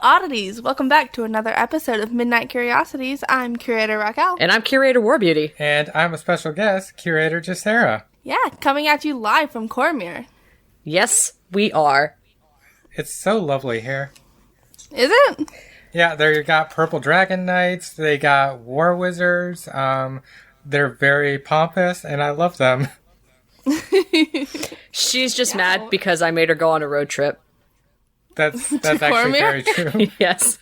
Oddities! Welcome back to another episode of Midnight Curiosities. I'm Curator Raquel. And I'm Curator Warbeauty. And I'm a special guest, Curator Jesaera. Yeah, coming at you live from Cormier. Yes, we are. It's so lovely here. Is it? Yeah, there you got purple dragon knights, they got war wizards, they're very pompous, and I love them. She's just mad because I made her go on a road trip. That's actually very true. Yes.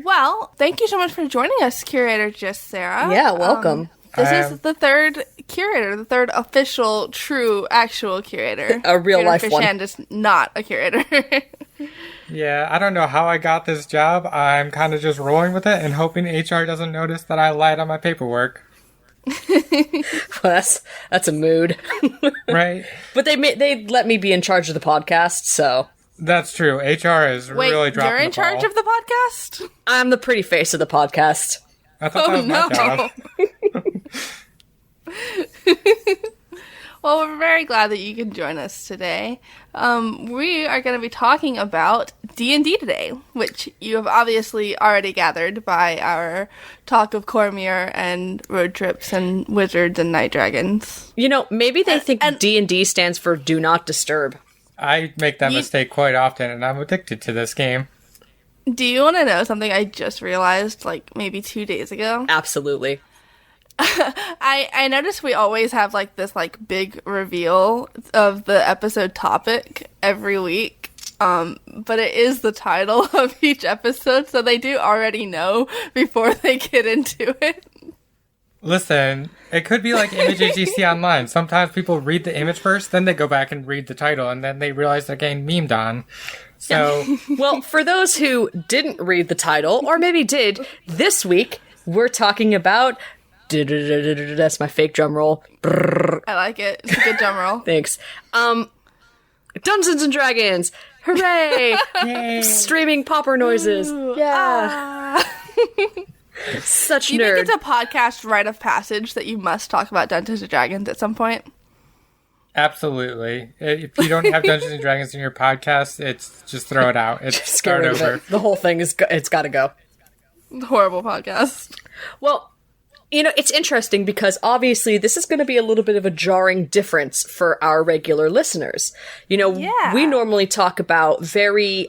Well, thank you so much for joining us, Curator Jesaera. Yeah, welcome. This is the third curator, the third official, true, actual curator. A real-life one. Fish Hand is not a curator. Yeah, I don't know how I got this job. I'm kind of just rolling with it and hoping HR doesn't notice that I lied on my paperwork. Well, that's a mood. Right? But they let me be in charge of the podcast, so... That's true. HR is really dropping the ball. You're in charge of the podcast? I'm the pretty face of the podcast. I thought that was my job. Well, we're very glad that you can join us today. We are going to be talking about D&D today, which you have obviously already gathered by our talk of Cormier and road trips and wizards and night dragons. You know, maybe they think D&D stands for Do Not Disturb. I make that mistake quite often, and I'm addicted to this game. Do you want to know something I just realized, like, maybe 2 days ago? Absolutely. I noticed we always have, like, this, like, big reveal of the episode topic every week. But it is the title of each episode, so they do already know before they get into it. Listen, it could be like images you see online. Sometimes people read the image first, then they go back and read the title, and then they realize they're getting memed on. So, well, for those who didn't read the title, or maybe did, this week we're talking about... That's my fake drum roll. I like it. It's a good drum roll. Thanks. Dungeons and Dragons! Hooray! yay. Streaming popper noises. Ooh, yeah. Such Do you nerd. think it's a podcast rite of passage that you must talk about Dungeons and Dragons at some point? Absolutely. If you don't have Dungeons and Dragons in your podcast, it's just throw it out. It's start over. The whole thing it's got to go. Horrible podcast. Well, you know, it's interesting because obviously this is going to be a little bit of a jarring difference for our regular listeners. You know, we normally talk about very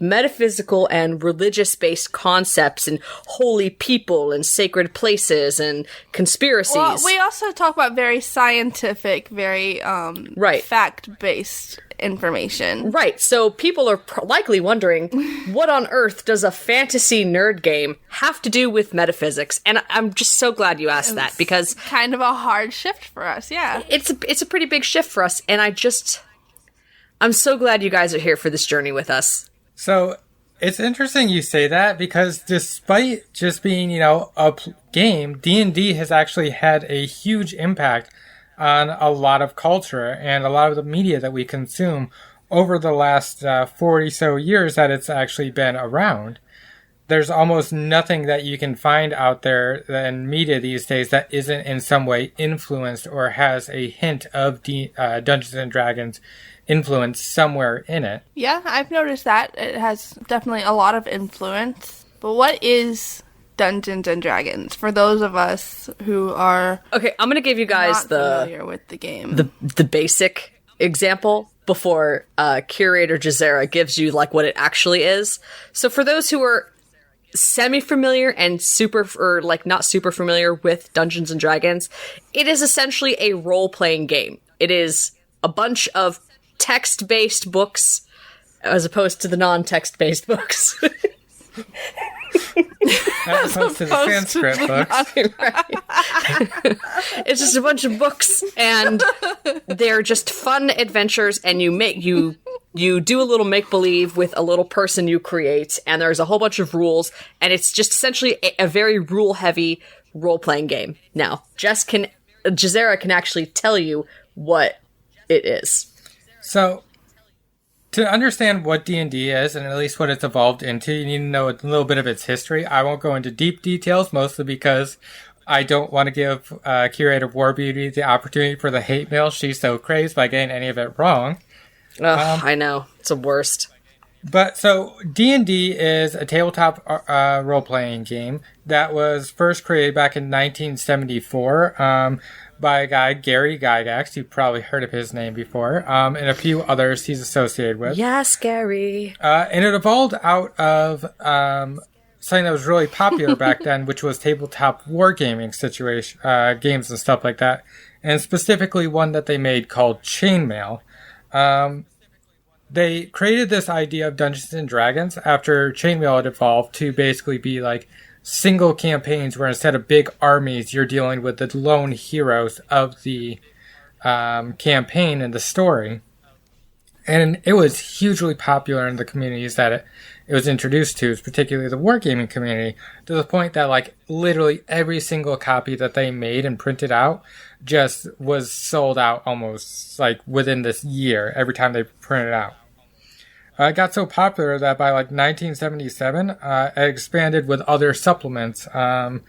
metaphysical and religious-based concepts and holy people and sacred places and conspiracies. Well, we also talk about very scientific, very fact-based information. Right, so people are likely wondering, what on earth does a fantasy nerd game have to do with metaphysics? And I'm just so glad you asked that, because... kind of a hard shift for us, yeah. It's a pretty big shift for us, and I'm so glad you guys are here for this journey with us. So, it's interesting you say that, because despite just being, you know, a game, D&D has actually had a huge impact on a lot of culture and a lot of the media that we consume over the last 40 so years that it's actually been around. There's almost nothing that you can find out there in media these days that isn't in some way influenced or has a hint of Dungeons and Dragons influence somewhere in it. Yeah, I've noticed that. It has definitely a lot of influence. But what is Dungeons and Dragons for those of us who are I'm gonna give you guys familiar with the game, the basic example before Curator Jesaera gives you like what it actually is. So for those who are semi-familiar and not super familiar with Dungeons and Dragons, it is essentially a role-playing game. It is a bunch of text-based books as opposed to the non-text-based books. As opposed to the Sanskrit books. Right. It's just a bunch of books, and they're just fun adventures, and you do a little make-believe with a little person you create, and there's a whole bunch of rules, and it's just essentially a very rule-heavy role-playing game. Now, Jesaera can actually tell you what it is. So, to understand what D&D is, and at least what it's evolved into, you need to know a little bit of its history. I won't go into deep details, mostly because I don't want to give Curator Warbeauty the opportunity for the hate mail she's so crazed by getting any of it wrong. I know. It's the worst. But so D&D is a tabletop role-playing game that was first created back in 1974 by a guy, Gary Gygax. You've probably heard of his name before, and a few others he's associated with. Yes, Gary. And it evolved out of something that was really popular back then, which was tabletop wargaming games and stuff like that, and specifically one that they made called Chainmail. They created this idea of Dungeons and Dragons after Chainmail had evolved to basically be like single campaigns where instead of big armies, you're dealing with the lone heroes of the campaign and the story. And it was hugely popular in the communities that it was introduced to, particularly the wargaming community, to the point that like literally every single copy that they made and printed out just was sold out almost like within this year every time they printed it out. It got so popular that by like 1977, it expanded with other supplements, and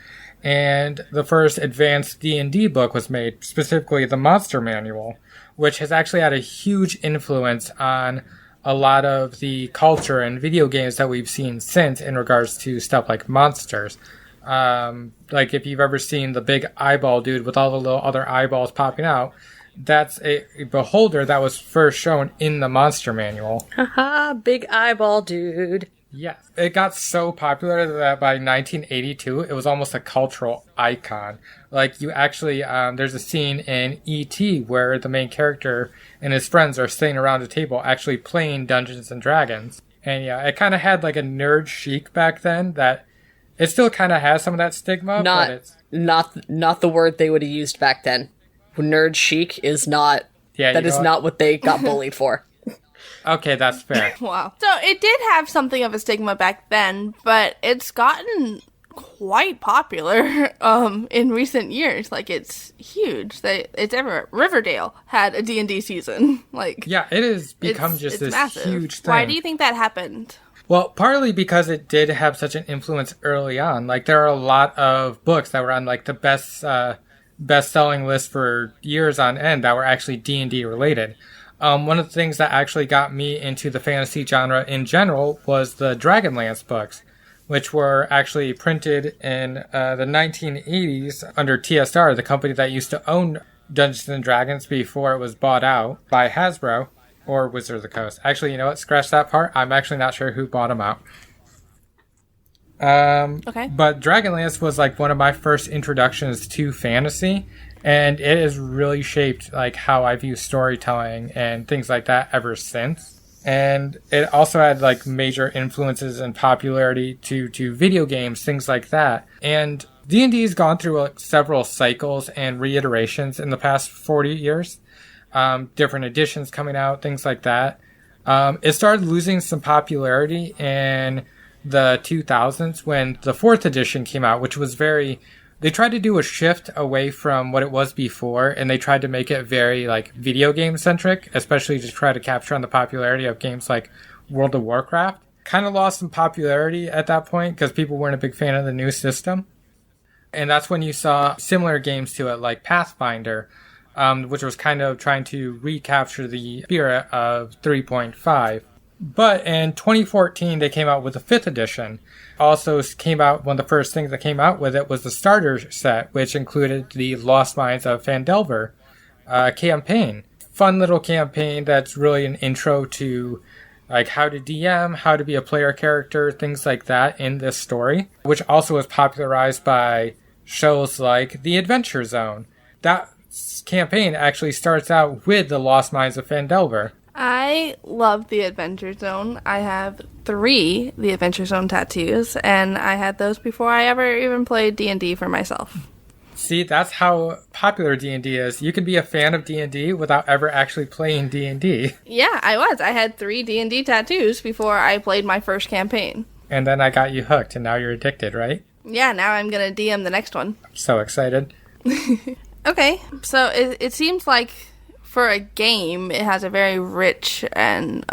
the first advanced D&D book was made, specifically the Monster Manual, which has actually had a huge influence on a lot of the culture and video games that we've seen since in regards to stuff like monsters. Like if you've ever seen the big eyeball dude with all the little other eyeballs popping out, that's a beholder that was first shown in the Monster Manual. Haha, big eyeball dude. Yes. It got so popular that by 1982, it was almost a cultural icon. Like, you actually, there's a scene in E.T. where the main character and his friends are sitting around a table actually playing Dungeons and Dragons. And yeah, it kind of had like a nerd chic back then that it still kind of has some of that stigma, but it's... Not the word they would have used back then. Nerd chic is not... Yeah, that is not what they got bullied for. Okay, that's fair. Wow. So it did have something of a stigma back then, but it's gotten quite popular in recent years. Like, it's huge. It's everywhere. Riverdale had a D&D season. Like, yeah, it has become just this massive. Huge thing. Why do you think that happened? Well, partly because it did have such an influence early on. Like, there are a lot of books that were on, like, the best-selling list for years on end that were actually D&D related. One of the things that actually got me into the fantasy genre in general was the Dragonlance books, which were actually printed in the 1980s under TSR, the company that used to own Dungeons and Dragons before it was bought out by Hasbro or Wizards of the Coast. Actually, you know what? Scratch that part. I'm actually not sure who bought them out. Okay. But Dragonlance was like one of my first introductions to fantasy, and it has really shaped like how I view storytelling and things like that ever since. And it also had like major influences and popularity to video games, things like that. And D&D has gone through like, several cycles and reiterations in the past 40 years. Different editions coming out, things like that. It started losing some popularity in the 2000s when the 4th edition came out, which was they tried to do a shift away from what it was before, and they tried to make it very like video game centric, especially to try to capture on the popularity of games like World of Warcraft. Kind of lost some popularity at that point because people weren't a big fan of the new system. And that's when you saw similar games to it like Pathfinder, which was kind of trying to recapture the spirit of 3.5. But in 2014, they came out with the 5th edition. Also came out, one of the first things that came out with it was the starter set, which included the Lost Mines of Phandelver campaign. Fun little campaign that's really an intro to like how to DM, how to be a player character, things like that in this story, which also was popularized by shows like The Adventure Zone. That campaign actually starts out with the Lost Mines of Phandelver. I love The Adventure Zone. I have 3 The Adventure Zone tattoos, and I had those before I ever even played D&D for myself. See, that's how popular D&D is. You can be a fan of D&D without ever actually playing D&D. Yeah, I was. I had 3 D&D tattoos before I played my first campaign. And then I got you hooked, and now you're addicted, right? Yeah, now I'm going to DM the next one. I'm so excited. Okay, so it seems like for a game, it has a very rich and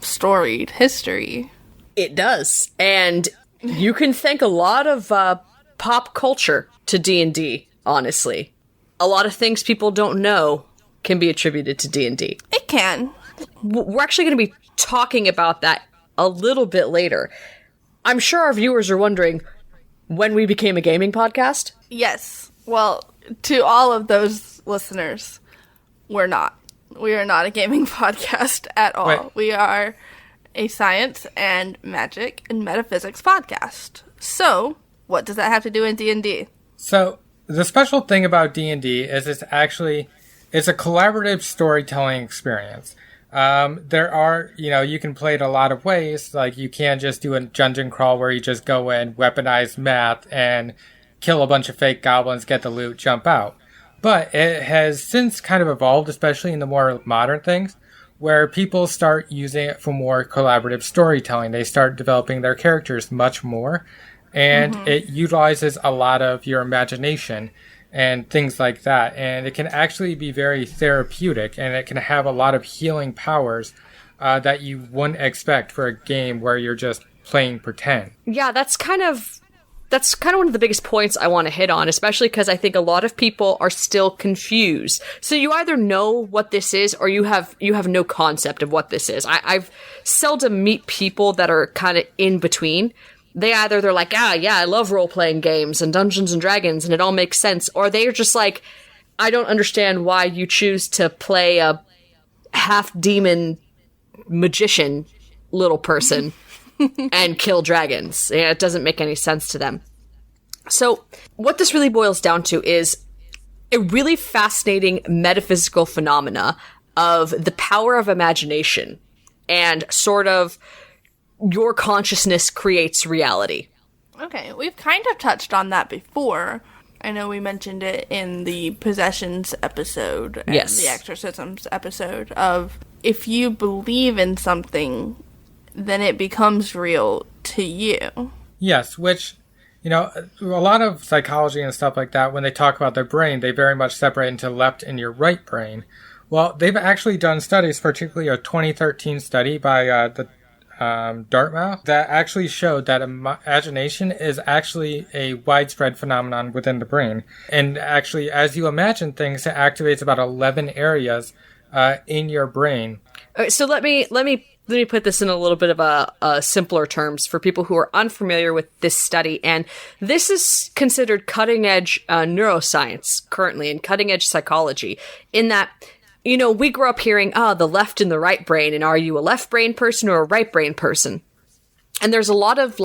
storied history. It does. And you can thank a lot of pop culture to D&D, honestly. A lot of things people don't know can be attributed to D&D. It can. We're actually going to be talking about that a little bit later. I'm sure our viewers are wondering when we became a gaming podcast. Yes. Well, to all of those listeners, we're not. We are not a gaming podcast at all. Wait. We are a science and magic and metaphysics podcast. So, what does that have to do in D&D? So the special thing about D&D is it's a collaborative storytelling experience. There are, you can play it a lot of ways. Like, you can't just do a dungeon crawl where you just go in, weaponize math, and kill a bunch of fake goblins, get the loot, jump out. But it has since kind of evolved, especially in the more modern things, where people start using it for more collaborative storytelling. They start developing their characters much more, and it utilizes a lot of your imagination and things like that. And it can actually be very therapeutic, and it can have a lot of healing powers that you wouldn't expect for a game where you're just playing pretend. Yeah, that's kind of one of the biggest points I want to hit on, especially because I think a lot of people are still confused. So you either know what this is or you have no concept of what this is. I've seldom meet people that are kind of in between. They're like, yeah, I love role-playing games and Dungeons and Dragons and it all makes sense. Or they're just like, I don't understand why you choose to play a half-demon magician little person and kill dragons. Yeah, it doesn't make any sense to them. So what this really boils down to is a really fascinating metaphysical phenomena of the power of imagination and sort of your consciousness creates reality. Okay, we've kind of touched on that before. I know we mentioned it in the possessions episode and Yes. the exorcisms episode of if you believe in something, then it becomes real to you. Yes, which, a lot of psychology and stuff like that, when they talk about the brain, they very much separate into left and your right brain. Well, they've actually done studies, particularly a 2013 study by the Dartmouth, that actually showed that imagination is actually a widespread phenomenon within the brain. And actually, as you imagine things, it activates about 11 areas in your brain. So let me put this in a little bit of a simpler terms for people who are unfamiliar with this study. And this is considered cutting-edge neuroscience currently and cutting-edge psychology in that, we grew up hearing, the left and the right brain, and are you a left brain person or a right brain person? And there's a lot of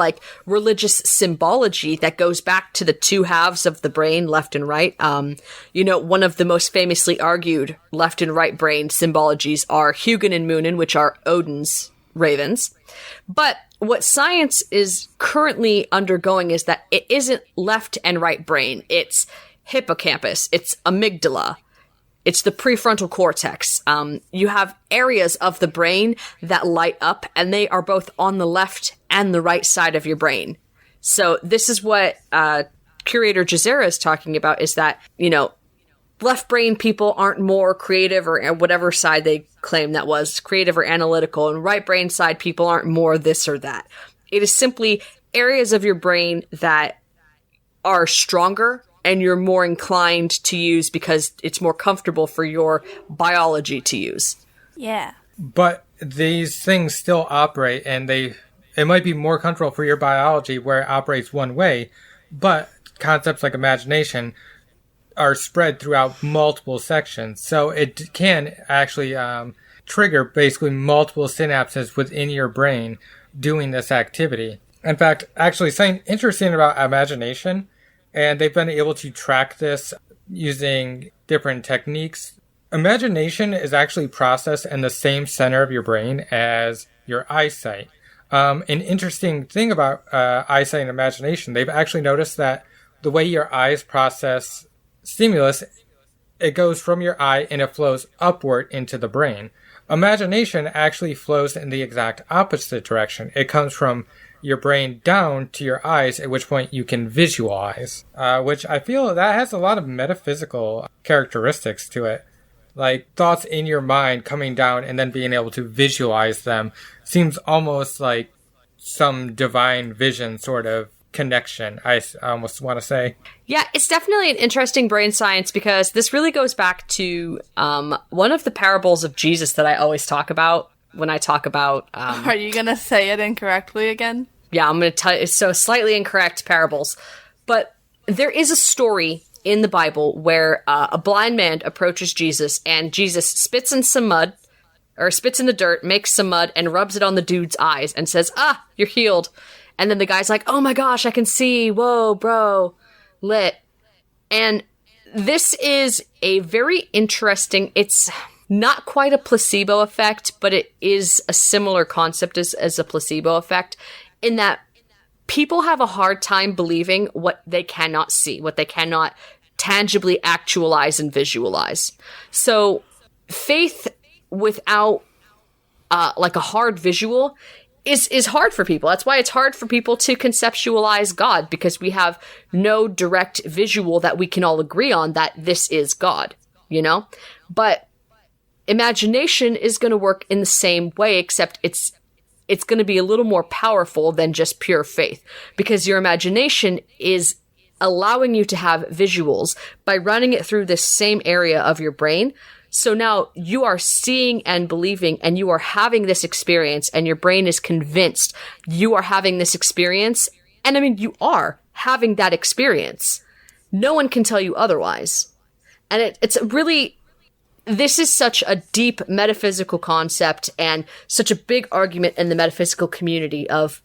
religious symbology that goes back to the two halves of the brain, left and right. One of the most famously argued left and right brain symbologies are Hugin and Munin, which are Odin's ravens. But what science is currently undergoing is that it isn't left and right brain. It's hippocampus. It's amygdala. It's the prefrontal cortex. You have areas of the brain that light up, and they are both on the left and the right side of your brain. So this is what Curator Jesaera is talking about, is that, left brain people aren't more creative or whatever side they claim that was, creative or analytical, and right brain side people aren't more this or that. It is simply areas of your brain that are stronger and you're more inclined to use because it's more comfortable for your biology to use. Yeah. But these things still operate, and it might be more comfortable for your biology where it operates one way, but concepts like imagination are spread throughout multiple sections. So it can actually trigger basically multiple synapses within your brain doing this activity. In fact, actually something interesting about imagination, and they've been able to track this using different techniques. Imagination is actually processed in the same center of your brain as your eyesight. An interesting thing about eyesight and imagination, they've actually noticed that the way your eyes process stimulus, it goes from your eye and it flows upward into the brain. Imagination actually flows in the exact opposite direction. It comes from your brain down to your eyes, at which point you can visualize, which I feel that has a lot of metaphysical characteristics to it. Like thoughts in your mind coming down and then being able to visualize them seems almost like some divine vision sort of connection, I almost want to say. Yeah, it's definitely an interesting brain science because this really goes back to one of the parables of Jesus that I always talk about when I talk about. Are you going to say it incorrectly again? Yeah, I'm going to tell you. So slightly incorrect parables. But there is a story in the Bible where a blind man approaches Jesus, and Jesus spits in some mud, or spits in the dirt, makes some mud, and rubs it on the dude's eyes and says, "Ah, you're healed." And then the guy's like, "Oh my gosh, I can see. Whoa, bro, lit." And this is a very interesting, it's not quite a placebo effect, but it is a similar concept as a placebo effect, in that people have a hard time believing what they cannot see, what they cannot tangibly actualize and visualize. So faith without like a hard visual is hard for people. That's why it's hard for people to conceptualize God, because we have no direct visual that we can all agree on that this is God, you know? But imagination is going to work in the same way, except it's going to be a little more powerful than just pure faith, because your imagination is allowing you to have visuals by running it through this same area of your brain. So now you are seeing and believing, and you are having this experience, and your brain is convinced you are having this experience. And I mean, you are having that experience. No one can tell you otherwise. And it's really, this is such a deep metaphysical concept and such a big argument in the metaphysical community of,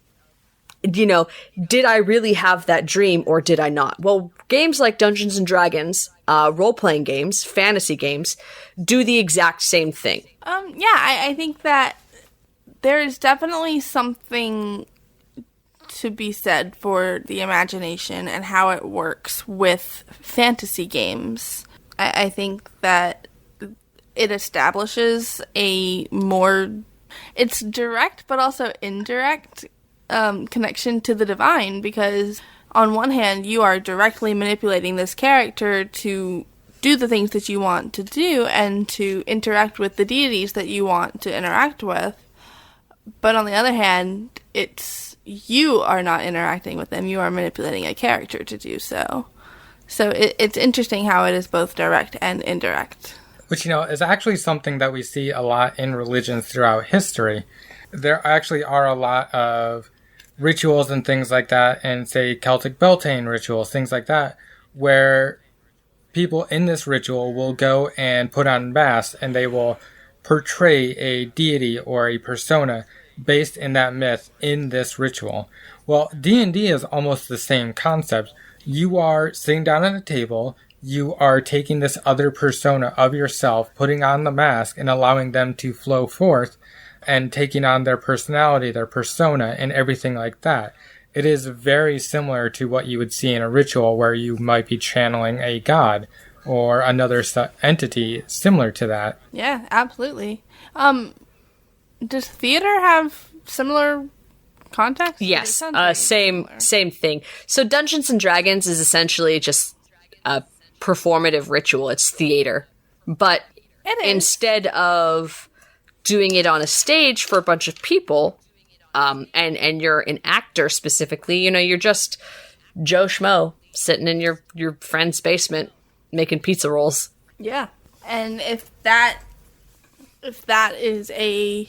you know, did I really have that dream or did I not? Well, games like Dungeons and Dragons, role-playing games, fantasy games, do the exact same thing. I think that there is definitely something to be said for the imagination and how it works with fantasy games. I think that it establishes a more, it's direct but also indirect connection to the divine, because on one hand you are directly manipulating this character to do the things that you want to do and to interact with the deities that you want to interact with, but on the other hand it's, you are not interacting with them, you are manipulating a character to do so. So it's interesting how it is both direct and indirect. Which, you know, is actually something that we see a lot in religions throughout history. There actually are a lot of rituals and things like that, and say Celtic Beltane rituals, things like that, where people in this ritual will go and put on masks and they will portray a deity or a persona based in that myth in this ritual. Well, D&D is almost the same concept. You are sitting down at a table, you are taking this other persona of yourself, putting on the mask and allowing them to flow forth and taking on their personality, their persona, and everything like that. It is very similar to what you would see in a ritual where you might be channeling a god or another entity similar to that. Yeah, absolutely. Does theater have similar context? Yes, Like same thing. So Dungeons and Dragons is essentially just a performative ritual. It's theater. But instead of doing it on a stage for a bunch of people, and you're an actor specifically, you know, you're just Joe Schmo sitting in your friend's basement making pizza rolls. Yeah. And if that is a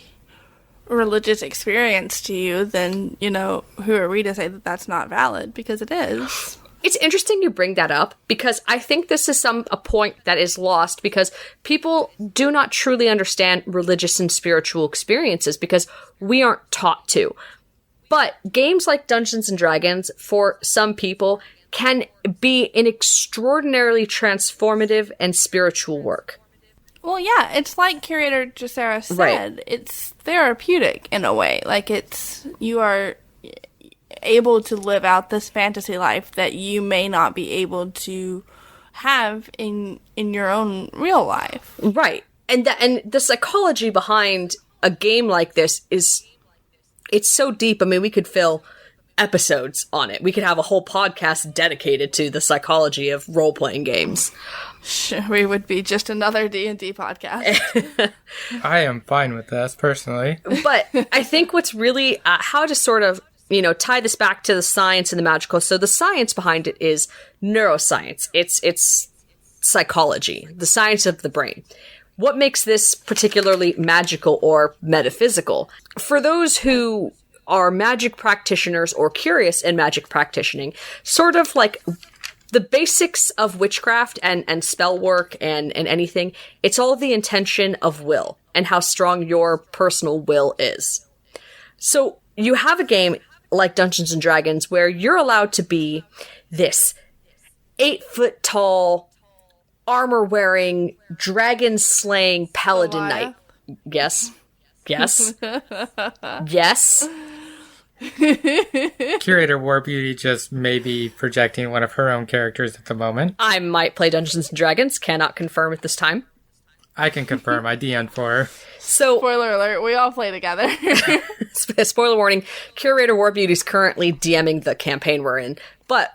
religious experience to you, then, you know, who are we to say that that's not valid? Because it is. It's interesting you bring that up, because I think this is a point that is lost, because people do not truly understand religious and spiritual experiences because we aren't taught to. But games like Dungeons and Dragons, for some people, can be an extraordinarily transformative and spiritual work. Well, yeah, it's like Curator Jesaera said. Right. It's therapeutic in a way. Like, you are able to live out this fantasy life that you may not be able to have in your own real life. Right. And the psychology behind a game like this it's so deep. I mean, we could fill episodes on it. We could have a whole podcast dedicated to the psychology of role-playing games. We would be just another D&D podcast. I am fine with this, personally. But I think what's really, how to sort of, you know, tie this back to the science and the magical. So the science behind it is neuroscience. It's psychology, the science of the brain. what makes this particularly magical or metaphysical? For those who are magic practitioners or curious in magic practicing, sort of like the basics of witchcraft and spell work and anything, it's all the intention of will and how strong your personal will is. So you have a game like Dungeons and Dragons where you're allowed to be this 8-foot tall, armor-wearing, dragon-slaying paladin knight. Yes. Yes. Yes. Curator War Beauty just may be projecting one of her own characters at the moment. I might play Dungeons & Dragons, cannot confirm at this time. I can confirm, I DM'd for her. So, spoiler alert, we all play together. Spoiler warning, Curator War Beauty is currently DMing the campaign we're in. But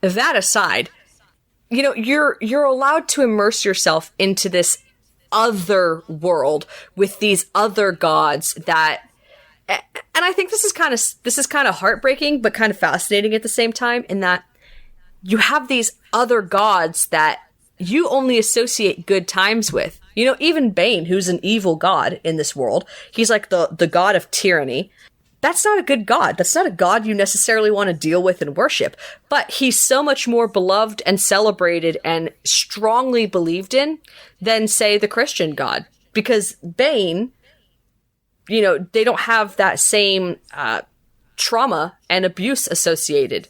that aside, you know, you're allowed to immerse yourself into this other world with these other gods that... And I think this is kind of heartbreaking, but kind of fascinating at the same time, in that you have these other gods that you only associate good times with. You know, even Bane, who's an evil god in this world, he's like the god of tyranny. That's not a good god. That's not a god you necessarily want to deal with and worship. But he's so much more beloved and celebrated and strongly believed in than, say, the Christian god. Because Bane... you know, they don't have that same trauma and abuse associated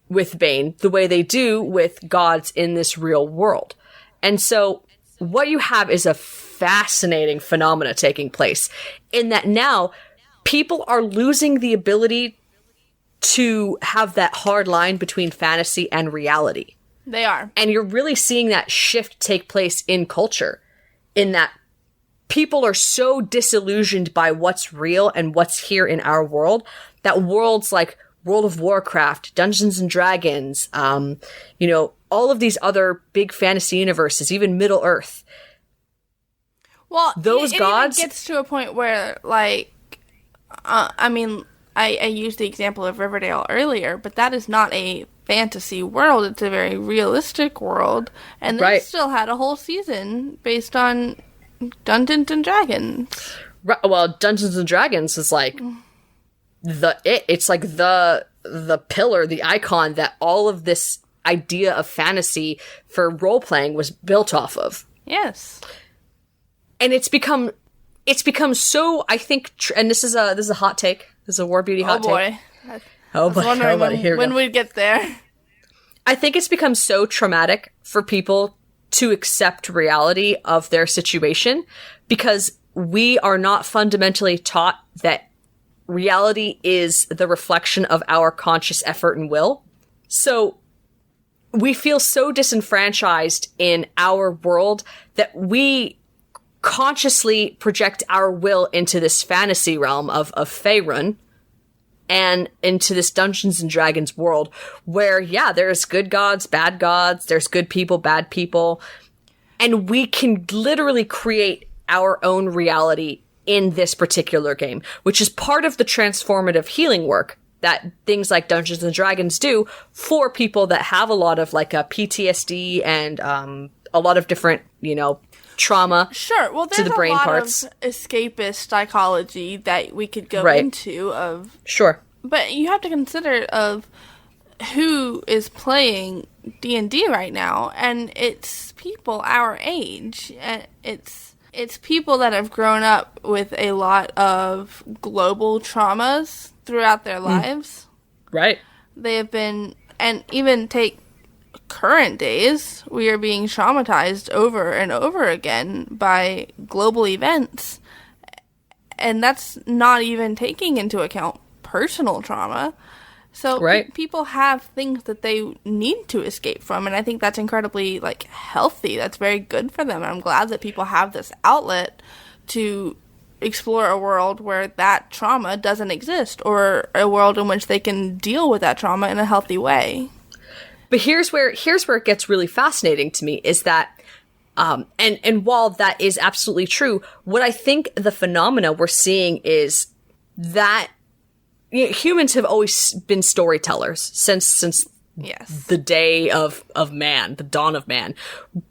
with Bane the way they do with gods in this real world. And so what you have is a fascinating phenomena taking place in that now people are losing the ability to have that hard line between fantasy and reality. They are. And you're really seeing that shift take place in culture, in that people are so disillusioned by what's real and what's here in our world that worlds like World of Warcraft, Dungeons and Dragons, you know, all of these other big fantasy universes, even Middle Earth. Well, those gods... It gets to a point where, like, I mean, I used the example of Riverdale earlier, but that is not a fantasy world. It's a very realistic world. And they still had a whole season based on Dungeons and Dragons. Right, well, Dungeons and Dragons is like it's like the pillar, the icon that all of this idea of fantasy for role playing was built off of. Yes. And it's become so, I think, and this is a hot take. This is a War Beauty hot take. Oh boy, here we go. When we'd get there. I think it's become so traumatic for people to accept reality of their situation, because we are not fundamentally taught that reality is the reflection of our conscious effort and will. So we feel so disenfranchised in our world that we consciously project our will into this fantasy realm of Faerun and into this Dungeons and Dragons world where, yeah, there's good gods, bad gods, there's good people, bad people, and we can literally create our own reality in this particular game, which is part of the transformative healing work that things like Dungeons and Dragons do for people that have a lot of like a PTSD and a lot of different, you know, trauma. Sure. Well, there's to the brain a lot parts. of escapist psychology that we could go into of. Sure. But you have to consider of who is playing D&D right now, and it's people our age. And it's people that have grown up with a lot of global traumas throughout their lives. Right. They have been, and even take current days, we are being traumatized over and over again by global events. And that's not even taking into account personal trauma. So people have things that they need to escape from, and I think that's incredibly, like, healthy. That's very good for them. I'm glad that people have this outlet to explore a world where that trauma doesn't exist, or a world in which they can deal with that trauma in a healthy way. But here's where it gets really fascinating to me is that, and while that is absolutely true, what I think the phenomena we're seeing is that, you know, humans have always been storytellers since Yes. the day of man, the dawn of man.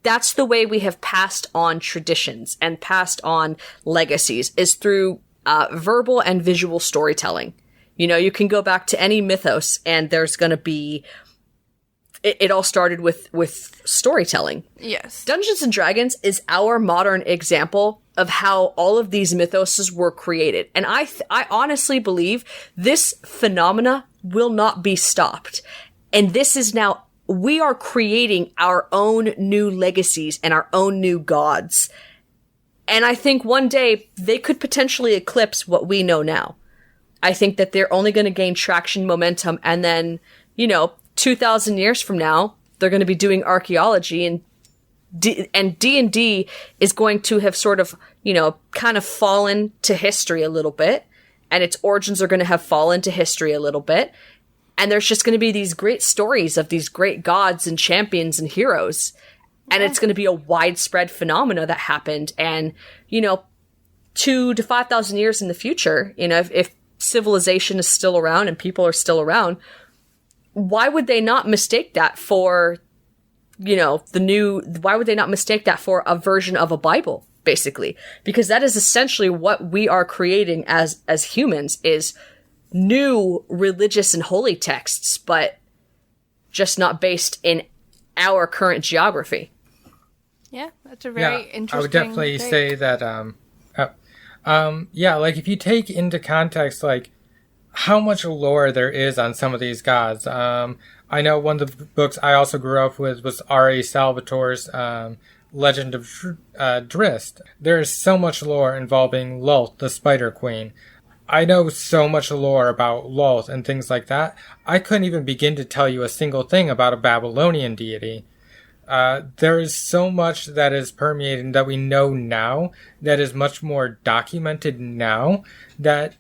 That's the way we have passed on traditions and passed on legacies, is through verbal and visual storytelling. You know, you can go back to any mythos and there's going to be, it all started with storytelling. Yes. Dungeons and Dragons is our modern example of how all of these mythoses were created. And I honestly believe this phenomena will not be stopped. And this is now, we are creating our own new legacies and our own new gods. And I think one day they could potentially eclipse what we know now. I think that they're only going to gain traction, momentum, and then, 2,000 years from now, they're going to be doing archaeology, and D&D is going to have sort of, kind of fallen to history a little bit, and its origins are going to have fallen to history a little bit. And there's just going to be these great stories of these great gods and champions and heroes. And it's going to be a widespread phenomena that happened. And, 2 to 5,000 years in the future, if civilization is still around and people are still around, why would they not mistake that for, why would they not mistake that for a version of a Bible, basically? Because that is essentially what we are creating as humans, is new religious and holy texts, but just not based in our current geography. Yeah, that's a very interesting I would definitely say that, like if you take into context, like how much lore there is on some of these gods. I know one of the books I also grew up with was R.A. Salvatore's, Legend of Drist. There is so much lore involving Lolth, the Spider Queen. I know so much lore about Lolth and things like that. I couldn't even begin to tell you a single thing about a Babylonian deity. There is so much that is permeating that we know now, that is much more documented now, that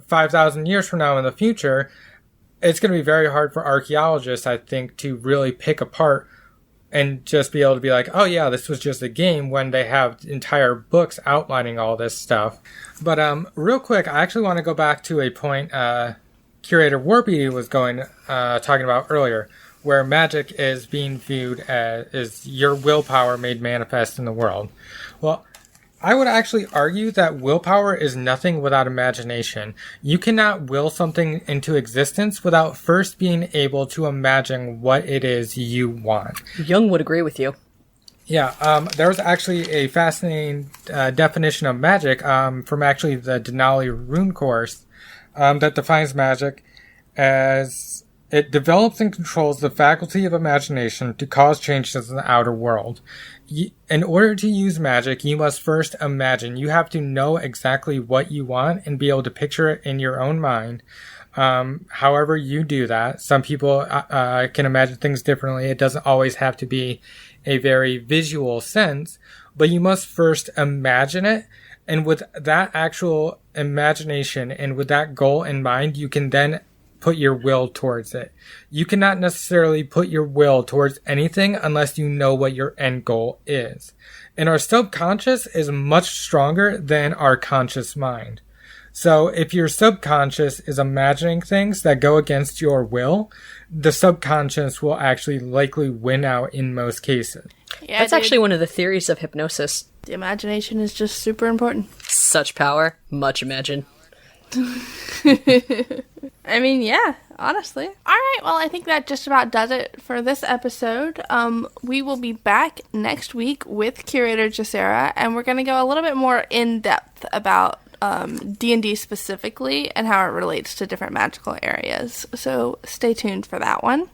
5,000 years from now in the future, it's going to be very hard for archaeologists, I think, to really pick apart and just be able to be like, oh yeah, this was just a game, when they have entire books outlining all this stuff. But real quick, I actually want to go back to a point Curator Warby was talking about earlier, where magic is being viewed as your willpower made manifest in the world. Well, I would actually argue that willpower is nothing without imagination. You cannot will something into existence without first being able to imagine what it is you want. Jung would agree with you. Yeah, there was actually a fascinating definition of magic from actually the Denali rune course that defines magic as it develops and controls the faculty of imagination to cause changes in the outer world. In order to use magic, you must first imagine. You have to know exactly what you want and be able to picture it in your own mind. However you do that, some people can imagine things differently. It doesn't always have to be a very visual sense, but you must first imagine it. And with that actual imagination and with that goal in mind, you can then put your will towards it. You cannot necessarily put your will towards anything unless you know what your end goal is. And our subconscious is much stronger than our conscious mind. So if your subconscious is imagining things that go against your will, the subconscious will actually likely win out in most cases. Yeah, that's actually one of the theories of hypnosis. The imagination is just super important. Such power, much imagine. I mean, yeah, honestly. All right, well, I think that just about does it for this episode. We will be back next week with Curator Jesaera, and we're going to go a little bit more in depth about D&D specifically and how it relates to different magical areas. So stay tuned for that one.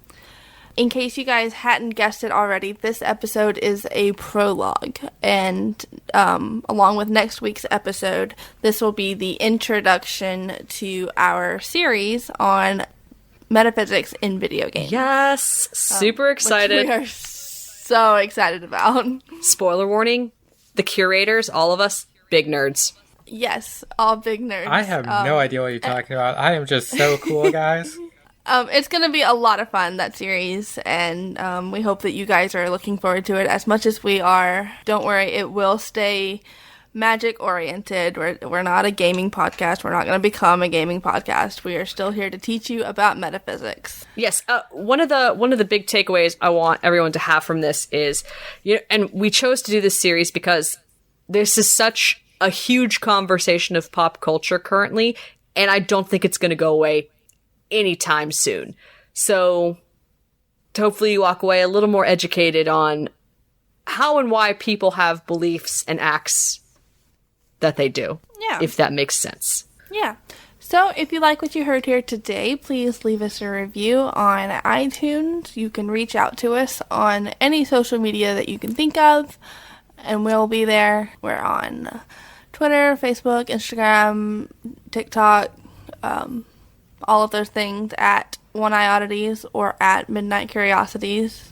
In case you guys hadn't guessed it already, this episode is a prologue, and along with next week's episode, this will be the introduction to our series on metaphysics in video games. Yes! Super excited. Which we are so excited about. Spoiler warning, the curators, all of us, big nerds. Yes, all big nerds. I have no idea what you're talking about. I am just so cool, guys. It's going to be a lot of fun, that series, and we hope that you guys are looking forward to it as much as we are. Don't worry, it will stay magic oriented. We're not a gaming podcast. We're not going to become a gaming podcast. We are still here to teach you about metaphysics. Yes, one of the big takeaways I want everyone to have from this is, and we chose to do this series because this is such a huge conversation of pop culture currently, and I don't think it's going to go away anytime soon. So hopefully you walk away a little more educated on how and why people have beliefs and acts that they do. Yeah. If that makes sense. Yeah. So if you like what you heard here today, please leave us a review on iTunes. You can reach out to us on any social media that you can think of, and we'll be there. We're on Twitter, Facebook, Instagram, TikTok, all of those things at One Eye Oddities or at Midnight Curiosities.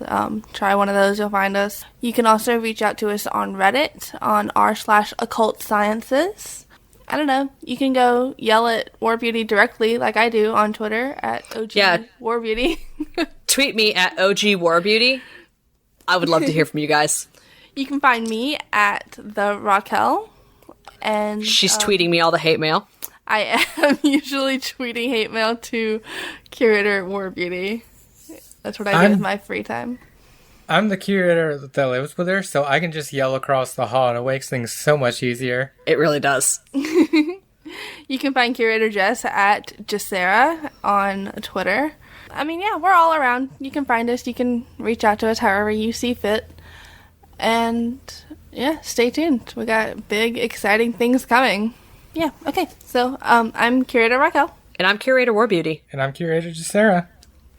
Try one of those, you'll find us. You can also reach out to us on Reddit on r/occult sciences. I don't know. You can go yell at War Beauty directly, like I do on Twitter at OG War Beauty. Tweet me at OG War Beauty. I would love to hear from you guys. You can find me at the Raquel, and she's tweeting me all the hate mail. I am usually tweeting hate mail to Curator War Beauty. That's what I do with my free time. I'm the curator that lives with her, so I can just yell across the hall and it makes things so much easier. It really does. You can find Curator Jess at Jesaera on Twitter. I mean, yeah, we're all around. You can find us. You can reach out to us however you see fit. And, yeah, stay tuned. We got big, exciting things coming. Yeah, okay. So, I'm Curator Raquel. And I'm Curator War Beauty. And I'm Curator Jesaera.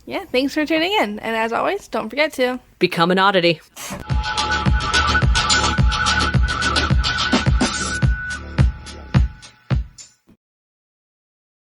Yeah, thanks for tuning in. And as always, don't forget to become an oddity.